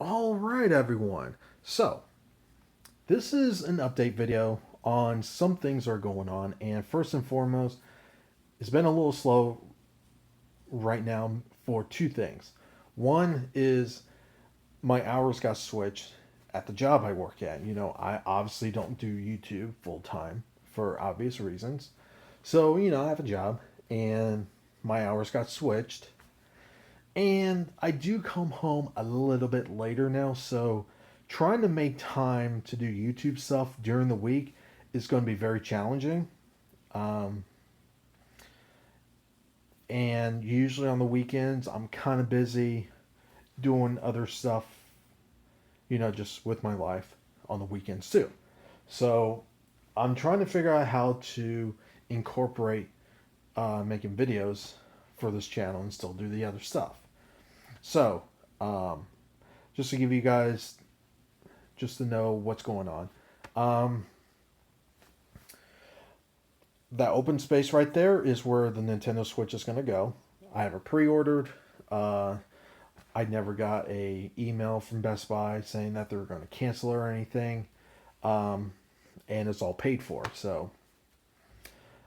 All right, everyone. So, this is an update video on some things that are going on. And first and foremost, it's been a little slow right now for two things. One is my hours got switched at the job I work at. I obviously don't do YouTube full time for obvious reasons. So, I have a job and my hours got switched. And I do come home a little bit later now, so trying to make time to do YouTube stuff during the week is going to be very challenging. Um, and usually on the weekends, I'm kind of busy doing other stuff, just with my life on the weekends too. So I'm trying to figure out how to incorporate making videos for this channel and still do the other stuff. So, um, just to give you guys just to know what's going on. Um, that open space right there is where the Nintendo Switch is going to go. I have it pre-ordered. Uh, I never got a email from Best Buy saying that they were going to cancel or anything, um, and it's all paid for. So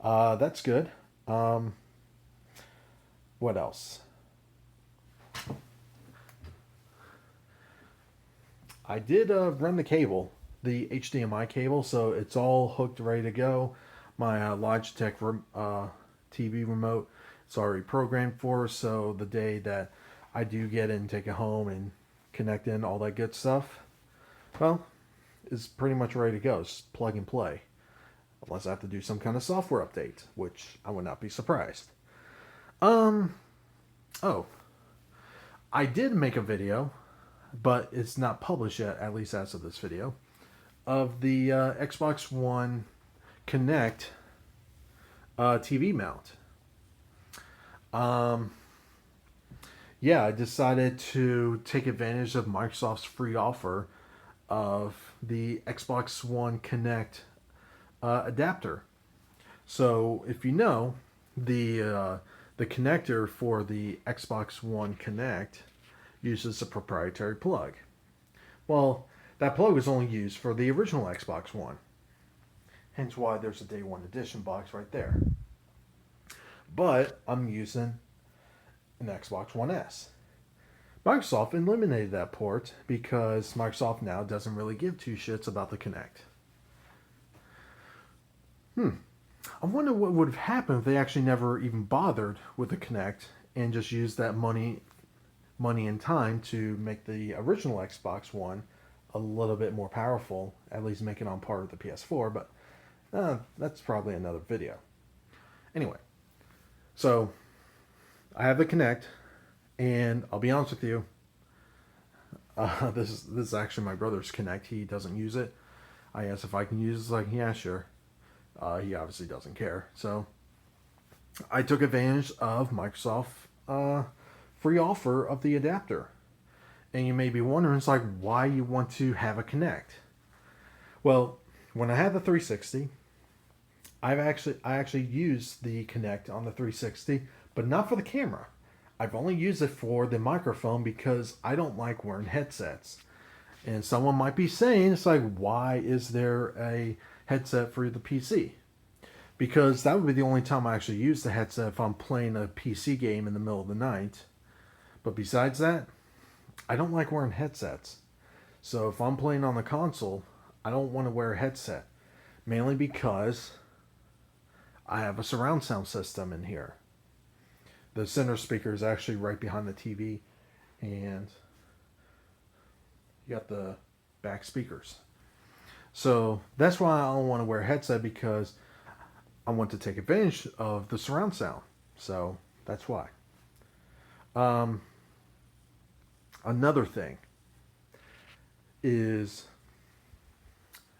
that's good. Um, what else? I did run the cable, the HDMI cable, so it's all hooked, ready to go. My Logitech TV remote, it's already programmed for, so the day that I do get it and take it home and connect in all that good stuff, well, it's pretty much ready to go. It's plug and play. Unless I have to do some kind of software update, which I would not be surprised. Um, oh, I did make a video, but it's not published yet, at least as of this video, of the Xbox One Connect TV mount. Um, yeah, I decided to take advantage of Microsoft's free offer of the Xbox One Connect adapter. So, if you know, the connector for the Xbox One Connect uses a proprietary plug. Well, that plug was only used for the original Xbox One. Hence why there's a Day One Edition box right there. But I'm using an Xbox One S. Microsoft eliminated that port because Microsoft now doesn't really give two shits about the Kinect. I wonder what would have happened if they actually never even bothered with the Kinect and just used that money and time to make the original Xbox One a little bit more powerful, at least make it on par with the PS4, but that's probably another video. Anyway, so I have the Kinect, and I'll be honest with you, this is actually my brother's Kinect. He doesn't use it. I asked if I can use it. He's like, yeah, sure. He obviously doesn't care. So I took advantage of Microsoft free offer of the adapter. And you may be wondering, it's like, why you want to have a Kinect? Well, when I had the 360, I actually used the Kinect on the 360, but not for the camera. I've only used it for the microphone because I don't like wearing headsets. And someone might be saying, it's like, why is there a headset for the PC? Because that would be the only time I actually use the headset if I'm playing a PC game in the middle of the night. But besides that, I don't like wearing headsets. So if I'm playing on the console, I don't want to wear a headset. Mainly because I have a surround sound system in here. The center speaker is actually right behind the TV, and you got the back speakers. So that's why I don't want to wear a headset, because I want to take advantage of the surround sound. So that's why. Um, Another thing is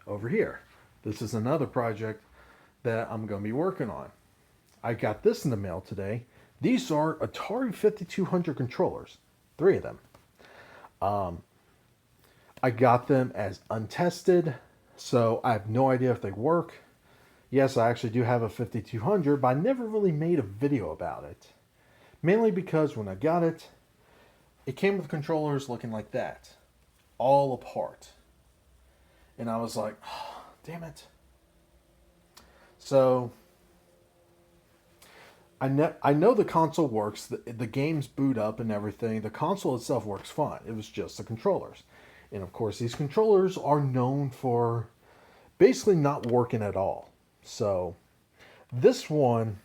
over here. This is another project that I'm going to be working on. I got this in the mail today. These are Atari 5200 controllers, 3 of them. I got them as untested, so I have no idea if they work. Yes, I actually do have a 5200, but I never really made a video about it. Mainly because when I got it, it came with controllers looking like that. all apart. And I was like, oh, damn it. So I know the console works. The games boot up and everything. The console itself works fine. It was just the controllers. And of course, these controllers are known for basically not working at all. So this one,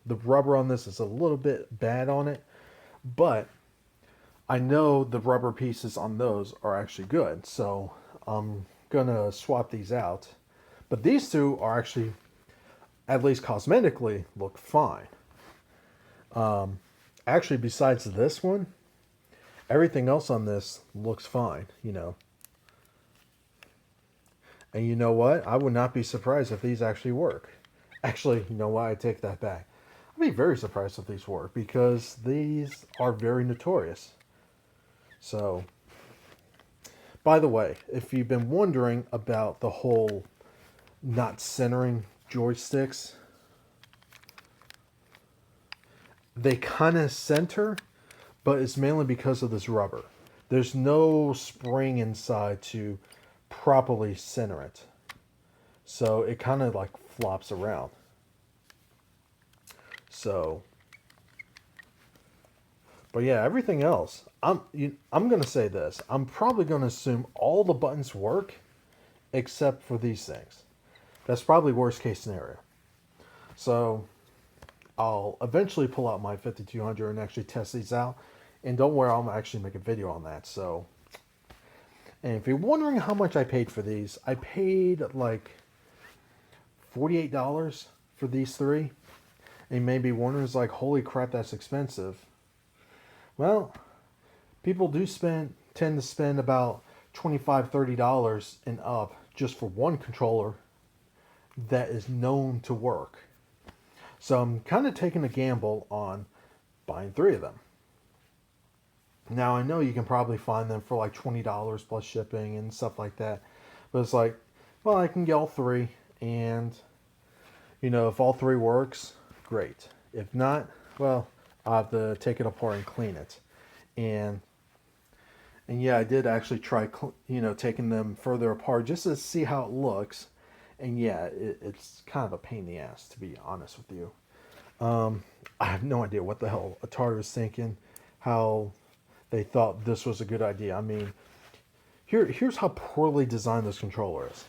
the rubber on this is a little bit bad on it. But I know the rubber pieces on those are actually good. So I'm going to swap these out. But these two are actually, at least cosmetically, look fine. Actually, besides this one, everything else on this looks fine, you know. And you know what? I would not be surprised if these actually work. Actually, you know what? I take that back. I'd be very surprised if these work because these are very notorious. So, by the way, if you've been wondering about the whole not centering joysticks, they kind of center, but it's mainly because of this rubber. There's no spring inside to properly center it. So it kind of like flops around. So, but yeah, everything else, I'm going to say this. I'm probably going to assume all the buttons work except for these things. That's probably worst case scenario. So I'll eventually pull out my 5200 and actually test these out. And don't worry, I'll actually make a video on that. So, and if you're wondering how much I paid for these, I paid like $48 for these three. And you may be wondering, it's like, holy crap, that's expensive. Well, people do tend to spend about $25, $30 and up just for one controller that is known to work. So I'm kind of taking a gamble on buying three of them. Now I know you can probably find them for like $20 plus shipping and stuff like that. But it's like, well, I can get all three, and you know, if all three works, great. If not, well, I'll have to take it apart and clean it. And yeah, I did actually try, you know, taking them further apart just to see how it looks. And yeah, it's kind of a pain in the ass, to be honest with you. I have no idea what the hell Atari was thinking, how they thought this was a good idea. I mean, here's how poorly designed this controller is.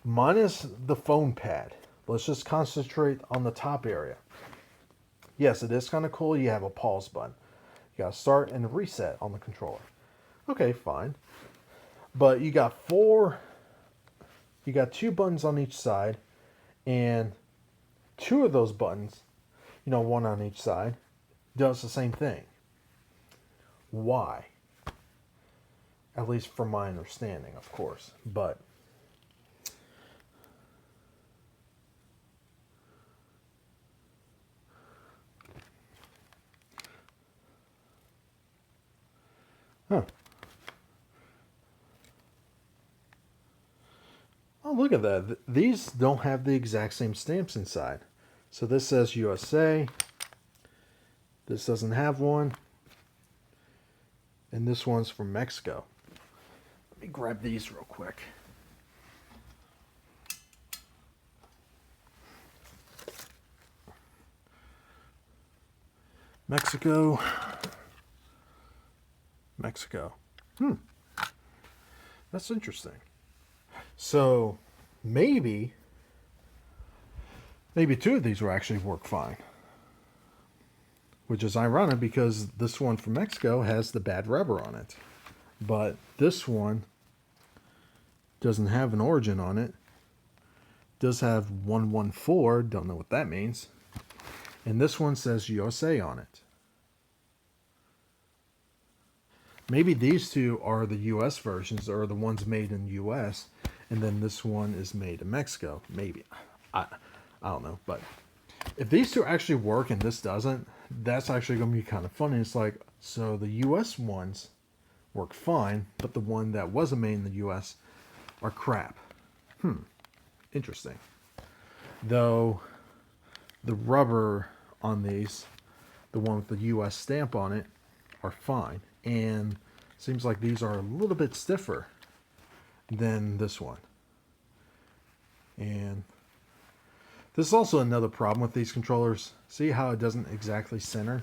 Minus the phone pad. Let's just concentrate on the top area. Yes, it is kind of cool. You have a pause button. You got to start and reset on the controller. Okay, fine. But you got two buttons on each side, and two of those buttons, you know, one on each side, does the same thing. Why? At least from my understanding, of course. But oh, look at that. These don't have the exact same stamps inside. So this says USA. This doesn't have one. And this one's from Mexico. Let me grab these real quick. Mexico. That's interesting. So maybe two of these will actually work fine. Which is ironic because this one from Mexico has the bad rubber on it. But this one doesn't have an origin on it. Does have 114, don't know what that means. And this one says USA on it. Maybe these two are the US versions, or the ones made in the US, and then this one is made in Mexico. Maybe. I don't know. But if these two actually work and this doesn't, that's actually going to be kind of funny. It's like, so the US ones work fine, but the one that wasn't made in the US are crap. Interesting. Though the rubber on these, the one with the US stamp on it, are fine. And seems like these are a little bit stiffer than this one. And this is also another problem with these controllers. See how it doesn't exactly center?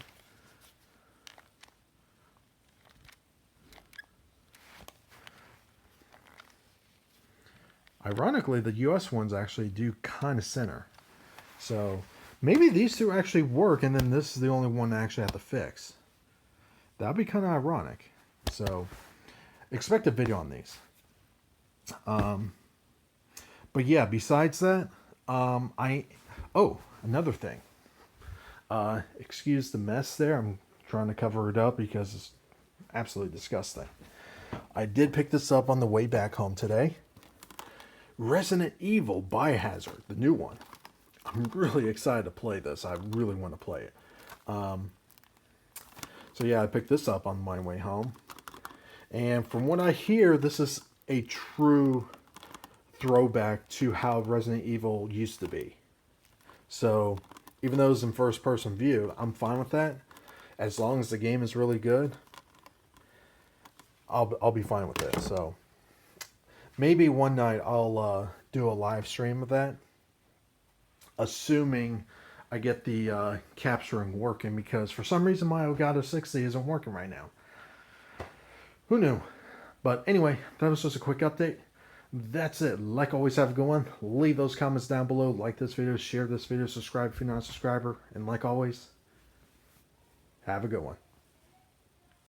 Ironically, the US ones actually do kind of center. So maybe these two actually work, and then this is the only one I actually have to fix. That'd be kind of ironic. So expect a video on these. But yeah, besides that, another thing. Excuse the mess there. I'm trying to cover it up because it's absolutely disgusting. I did pick this up on the way back home today. Resident Evil Biohazard, the new one. I'm really excited to play this. I really want to play it. So yeah, I picked this up on my way home. And from what I hear, this is a true throwback to how Resident Evil used to be. So even though it's in first person view, I'm fine with that. As long as the game is really good, I'll be fine with it. So maybe one night I'll do a live stream of that, assuming I get the capturing working, because for some reason my Elgato 60 isn't working right now. Who knew? But anyway, that was just a quick update. That's it. Like always, have a good one. Leave those comments down below. Like this video, share this video, subscribe if you're not a subscriber. And like always, have a good one.